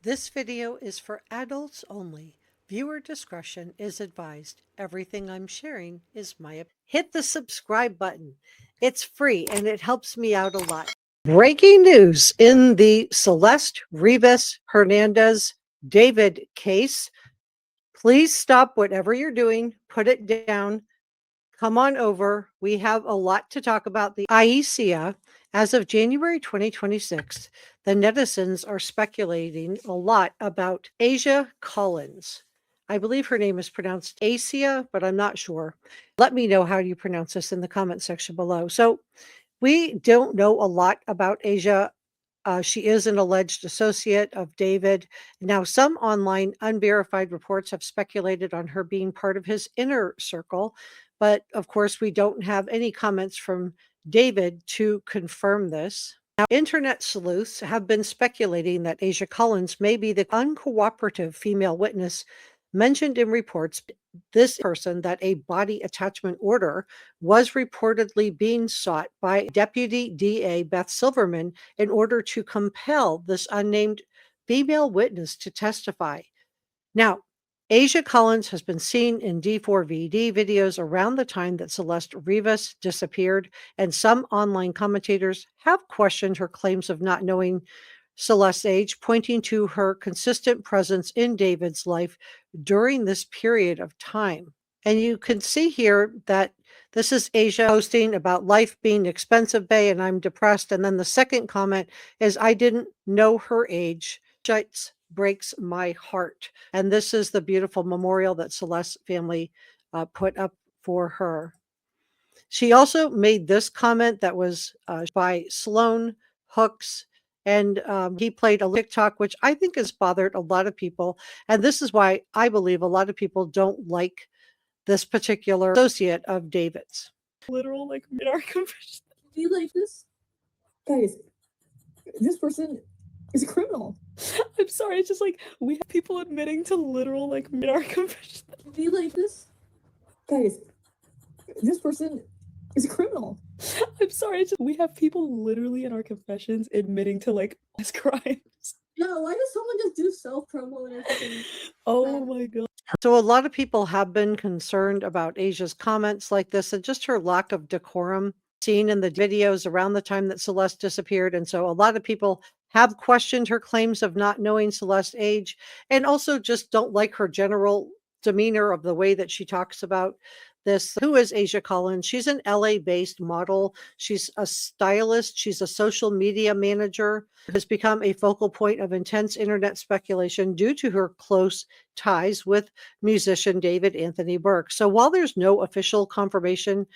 This video is for adults only. Viewer discretion is advised. Everything I'm sharing is my opinion. Hit the subscribe button. It's free and it helps me out a lot. Breaking news in the Celeste Rivas Hernandez David case. Please stop whatever you're doing, put it down, come on over. We have a lot to talk about. The Aysia, as of January 2026, the netizens are speculating a lot about Aysia Collins. I believe her name is pronounced Aysia, but I'm not sure. Let me know how you pronounce this in the comment section below. So we don't know a lot about Aysia. She is an alleged associate of David. Now, some online unverified reports have speculated on her being part of his inner circle, but of course, we don't have any comments from David to confirm this. Now, internet sleuths have been speculating that Aysia Collins may be the uncooperative female witness mentioned in reports. This person that a body attachment order was reportedly being sought by Deputy DA Beth Silverman in order to compel this unnamed female witness to testify. Now, Aysia Collins has been seen in D4VD videos around the time that Celeste Rivas disappeared, and some online commentators have questioned her claims of not knowing Celeste's age, pointing to her consistent presence in David's life during this period of time. And you can see here that this is Aysia posting about life being expensive, Bay, and I'm depressed. And then the second comment is, I didn't know her age. It breaks my heart. And this is the beautiful memorial that Celeste's family put up for her. She also made this comment that was by Sloan Hooks, and he played a TikTok, which I think has bothered a lot of people. And this is why I believe a lot of people don't like this particular associate of David's. Literal, like, mid-arc confession. Do you like this? Guys, this person is a criminal. I'm sorry, it's just like, we have people admitting to literal, like, mid-arc confession. Do you like this? Guys, this person is a criminal. I'm sorry, it's just, we have people literally in our confessions admitting to, like, crimes. Yeah, why does someone just do self-promo and everything? Oh my god. So a lot of people have been concerned about Aysia's comments like this and just her lack of decorum seen in the videos around the time that Celeste disappeared. And so a lot of people have questioned her claims of not knowing Celeste's age, and also just don't like her general demeanor of the way that she talks about this. Who is Aysia Collins? She's an LA-based model. She's a stylist. She's a social media manager, has become a focal point of intense internet speculation due to her close ties with musician David Anthony Burke. So while there's no official confirmation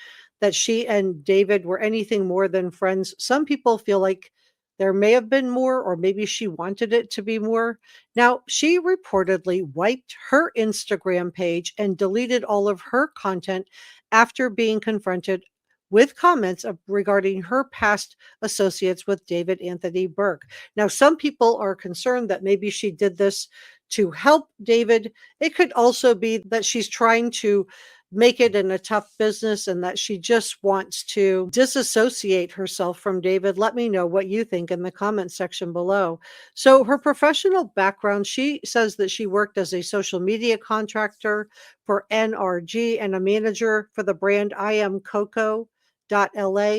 that she and David were anything more than friends, some people feel like there may have been more, or maybe she wanted it to be more. Now, she reportedly wiped her Instagram page and deleted all of her content after being confronted with comments regarding her past associates with David Anthony Burke. Now, some people are concerned that maybe she did this to help David. It could also be that she's trying to make it in a tough business and that she just wants to disassociate herself from David. Let me know what you think in the comment section below. So her professional background, she says that she worked as a social media contractor for NRG and a manager for the brand I Am Coco.la.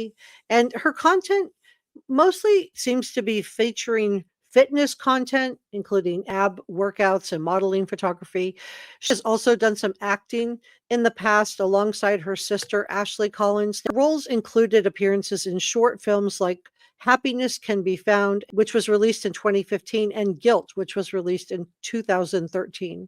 And her content mostly seems to be featuring fitness content, including ab workouts and modeling photography. She has also done some acting in the past alongside her sister, Ashley Collins. The roles included appearances in short films like Happiness Can Be Found, which was released in 2015, and Guilt, which was released in 2013.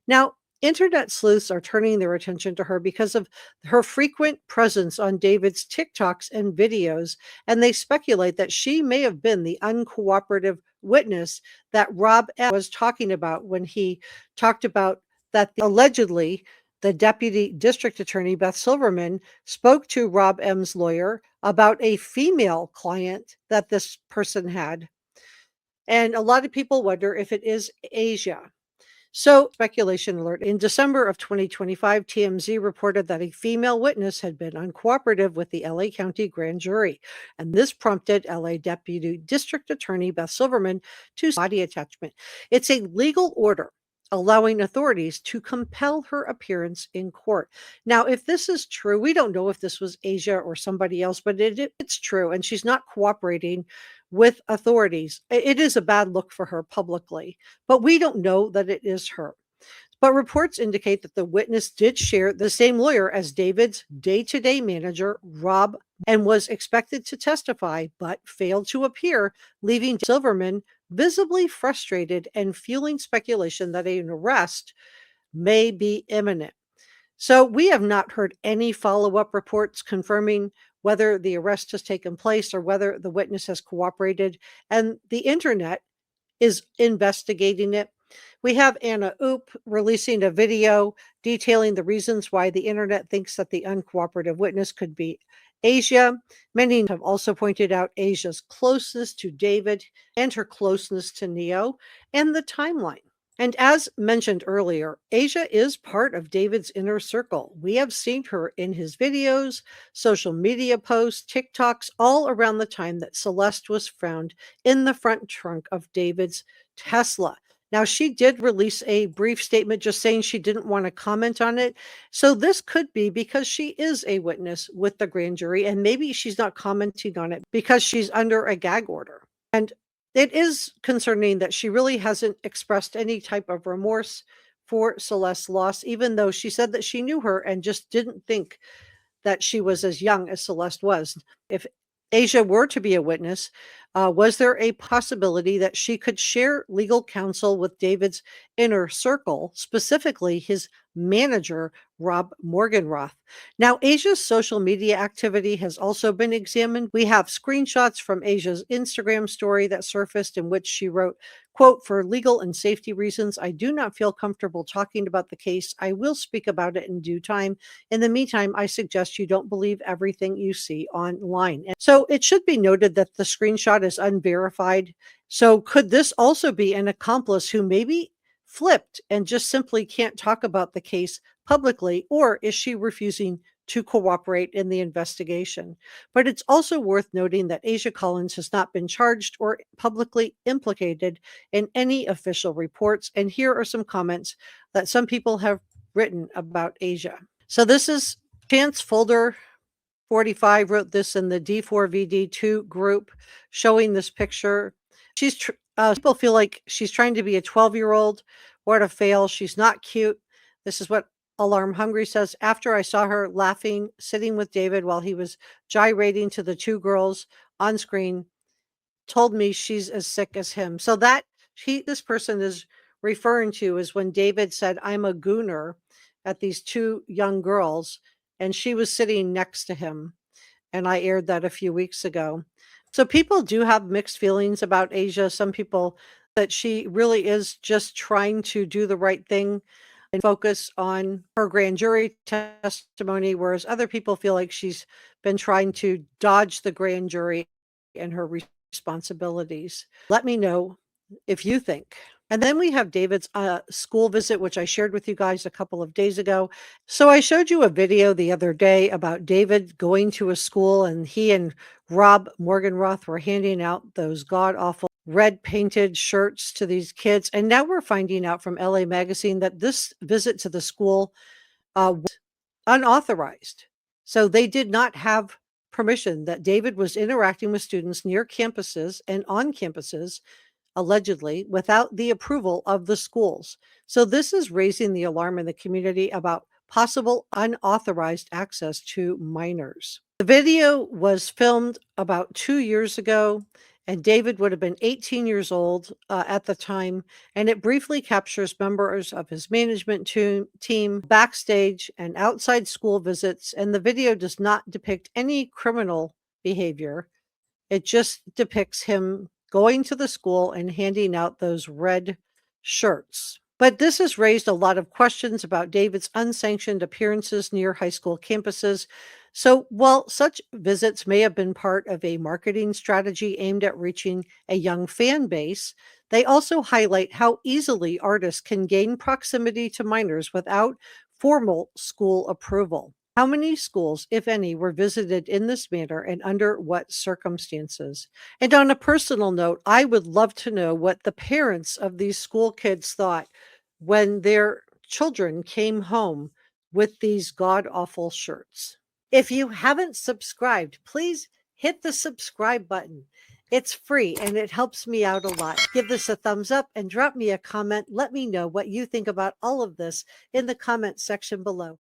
Now, internet sleuths are turning their attention to her because of her frequent presence on David's TikToks and videos, and they speculate that she may have been the uncooperative witness that Rob M. was talking about when he talked about that allegedly the deputy district attorney, Beth Silverman, spoke to Rob M.'s lawyer about a female client that this person had. And a lot of people wonder if it is Aysia. So, speculation alert. In December of 2025, TMZ reported that a female witness had been uncooperative with the LA County grand jury. And this prompted LA Deputy District Attorney Beth Silverman to body attachment. It's a legal order allowing authorities to compel her appearance in court. Now, if this is true, we don't know if this was Aysia or somebody else, but it's true. And she's not cooperating with authorities. It is a bad look for her publicly, but we don't know that it is her. But reports indicate that the witness did share the same lawyer as David's day-to-day manager, Rob, and was expected to testify, but failed to appear, leaving Silverman visibly frustrated and fueling speculation that an arrest may be imminent. So we have not heard any follow-up reports confirming whether the arrest has taken place or whether the witness has cooperated, and the internet is investigating it. We have Anna Oop releasing a video detailing the reasons why the internet thinks that the uncooperative witness could be Aysia. Many have also pointed out Aysia's closeness to David and her closeness to Neo and the timeline. And as mentioned earlier, Aysia is part of David's inner circle. We have seen her in his videos, social media posts, TikToks, all around the time that Celeste was found in the front trunk of David's Tesla. Now, she did release a brief statement just saying she didn't want to comment on it. So this could be because she is a witness with the grand jury, and maybe she's not commenting on it because she's under a gag order. And it is concerning that she really hasn't expressed any type of remorse for Celeste's loss, even though she said that she knew her and just didn't think that she was as young as Celeste was. If Aysia were to be a witness, was there a possibility that she could share legal counsel with David's inner circle, specifically his manager, Rob Morganroth? Now, Aysia's social media activity has also been examined. We have screenshots from Aysia's Instagram story that surfaced in which she wrote, quote, "For legal and safety reasons, I do not feel comfortable talking about the case. I will speak about it in due time. In the meantime, I suggest you don't believe everything you see online." And so it should be noted that the screenshot is unverified. So could this also be an accomplice who maybe flipped and just simply can't talk about the case publicly, or is she refusing to cooperate in the investigation? But it's also worth noting that Aysia Collins has not been charged or publicly implicated in any official reports. And here are some comments that some people have written about Aysia. So this is Chance Folder 45 wrote this in the D4VD2 group, showing this picture. People feel like she's trying to be a 12-year-old. What a fail. She's not cute. This is what Alarm Hungry says. After I saw her laughing, sitting with David while he was gyrating to the two girls on screen, told me she's as sick as him. So that this person is referring to is when David said, "I'm a gooner," at these two young girls, and she was sitting next to him. And I aired that a few weeks ago. So people do have mixed feelings about Aysia. Some people that she really is just trying to do the right thing and focus on her grand jury testimony, whereas other people feel like she's been trying to dodge the grand jury and her responsibilities. Let me know if you think. And then we have David's school visit, which I shared with you guys a couple of days ago. So I showed you a video the other day about David going to a school, and he and Rob Morganroth were handing out those god-awful red painted shirts to these kids. And now we're finding out from LA Magazine that this visit to the school was unauthorized. So they did not have permission, that David was interacting with students near campuses and on campuses, allegedly, without the approval of the schools. So this is raising the alarm in the community about possible unauthorized access to minors. The video was filmed about 2 years ago, and David would have been 18 years old at the time, and it briefly captures members of his management team backstage and outside school visits, and the video does not depict any criminal behavior. It just depicts him going to the school and handing out those red shirts. But this has raised a lot of questions about David's unsanctioned appearances near high school campuses. So while such visits may have been part of a marketing strategy aimed at reaching a young fan base, They also highlight how easily artists can gain proximity to minors without formal school approval. How many schools, if any, were visited in this manner and under what circumstances? And on a personal note, I would love to know what the parents of these school kids thought when their children came home with these god awful shirts. If you haven't subscribed, please hit the subscribe button. It's free and it helps me out a lot. Give this a thumbs up and drop me a comment. Let me know what you think about all of this in the comment section below.